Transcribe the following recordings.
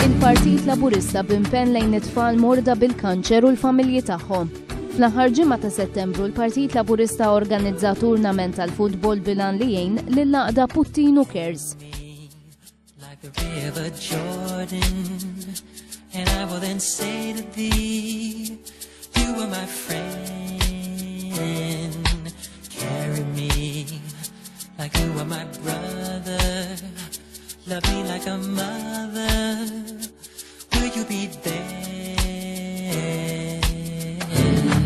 Il-Partit Laburista b'impenn lejn it-tfal morda bil-kanċer u l-familji tagħhom. Fl-aħħar ġimgħa ta' Settembru l-Partit Laburista organizza turnament tal-futbol bilan li jgħin lill-laqda Puttinu Cares. Love me like a mother, will you be there?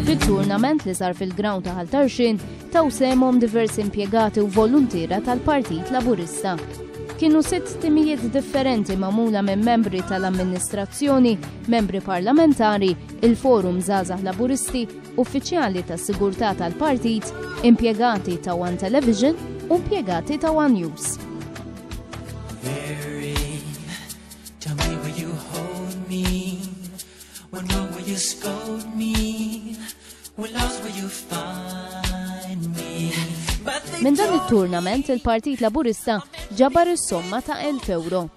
Fit-turnament li sar fil-ground ta' Ħaltarxin taw semhom diversi impjegati u volontira tal-Partit Laburista. Kienu 6 timijiet differenti magħmula minn membri tal-amministrazzjoni, membri parlamentari, il-forum Żgħażagħ Laburisti, uffiċjali tas-sigurtà tal-partit, impjegati ta' One Television u impjegati ta' One News. Tell me, will you hold me? When wrong, will you scold me? When lost, will you find me? Min dan it-turnament il-Partit Laburista ġabar is-somma ta' 1,000 euro.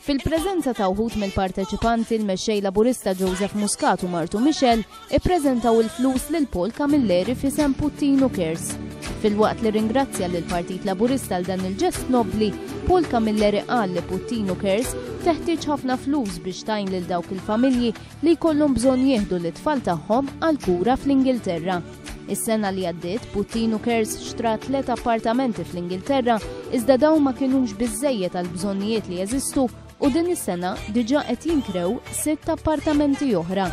Fil-preżenza ta' wħud mill-parteċipanti il-mexxej Laburista Joseph Muscat u Martu Michel ippreżentaw il-flus lil Paul Camilleri f'isem Puttinu Cares. Fil-waqt li ringrazzja lill-Partit Laburista għal dan il-ġest nobli, Paul Camilleri qal li Puttinu Cares teħtieġ ħafna flus biex tajn lil dawk il-familji li jkollhom bżonn jieħdu l-itfal tagħhom għal kura fl-Ingilterra. Is-sena li għaddiet Puttinu Cares xtra 3 appartamenti fl-Ingilterra iżda dawn ma kinux biżżejjed għal bżonnijiet li jeżistu u din is-sena diġà qed jinkrew 6 appartamenti oħra.